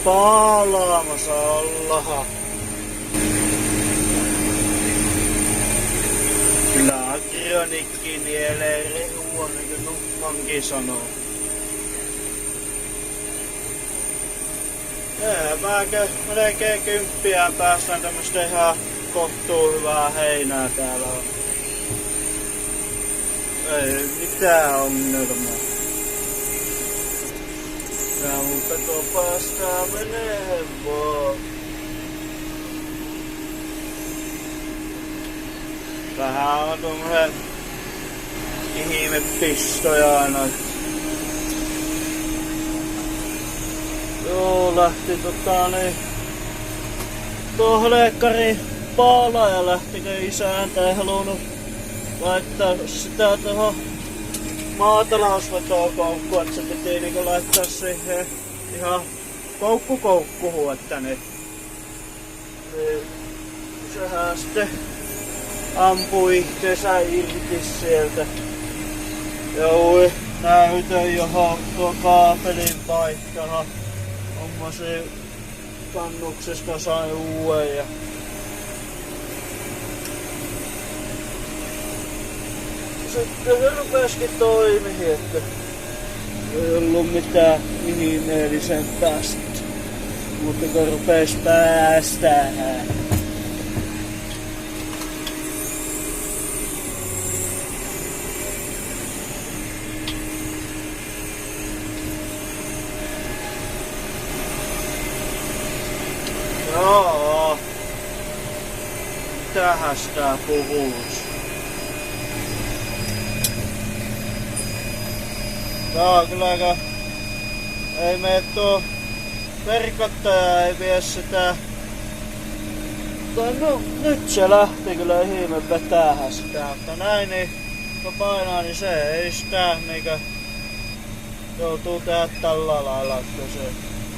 paalaamassa allaha. Kyllä Agrionikin nielee rehua, niin kuin Nuppankin sanoo. Mäkö melkein 10 päästään tämmöstä ihan kohtuu hyvää heinää täällä on. Ei mitään ongelmaa. Ja mutta tuo päästään menee vaan. Vähän on tommoset ihmepistoja aina. Joo, lähti tuohon leikkariin paala ja lähtikö isäntä ei halunnut laittaa sitä tuohon maatalousvetoon koukkuun, että se piti niinku laittaa siihen ihan koukkuun, että niin sehän sitten ampui itsensä irti sieltä. Joui näytön johon tuo kaapelin vaihtaa. Hommasin kannuksesta sain uuden ja sitten se rupesikin toimii, että ei ollut mitään ihmeellisempää sitten, mutta kun rupes päästään. Joo. Mitähän sitä puhuis? Joo, kylläkö ei mene tuo verkottaja ei vie sitä. No nyt se lähti kyllä ihme vetäähän sitä, mutta näin niin kun painaa niin se ei sitä niinkö joutuu tehdä tällä lailla, kun se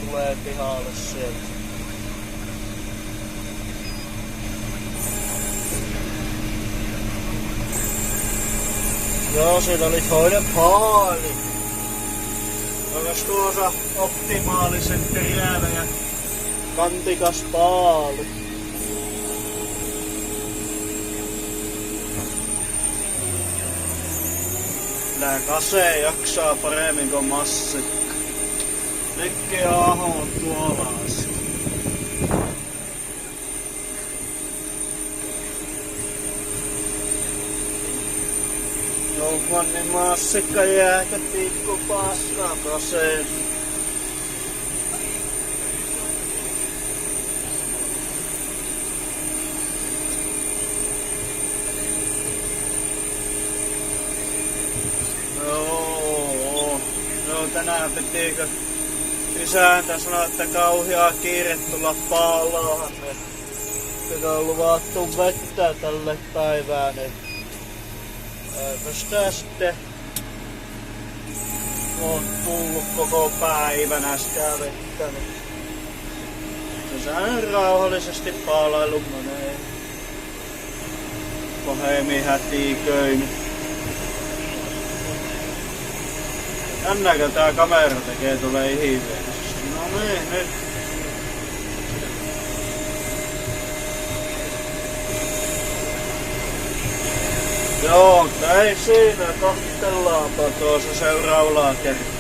tulee pihalle sieltä. Joo, siinä oli toinen paali. Olis tuossa optimaalisen terävä ja kantikas paali. Nää kase jaksaa paremmin kuin massikka. Nekki ahon tuolla asti. Jonkunlainen massikka jääkä tikku paskaa kaseen. Joo, tänään pitikö isäntä sanoa, että kauheaa kiire tulla paalaan. Sitä on luvattu vettä tälle päivään. Eipä sitä sitten on tullut koko päivänä sitä vettä. Sehän rauhallisesti paalailu menee. Pahemmin hätiköin. Jännäkö tää kamera tekee tulee ihmeellisesti? No niin, nyt. Joo, ei siinä, katsellaanpa tuossa seuraavalla kertaa.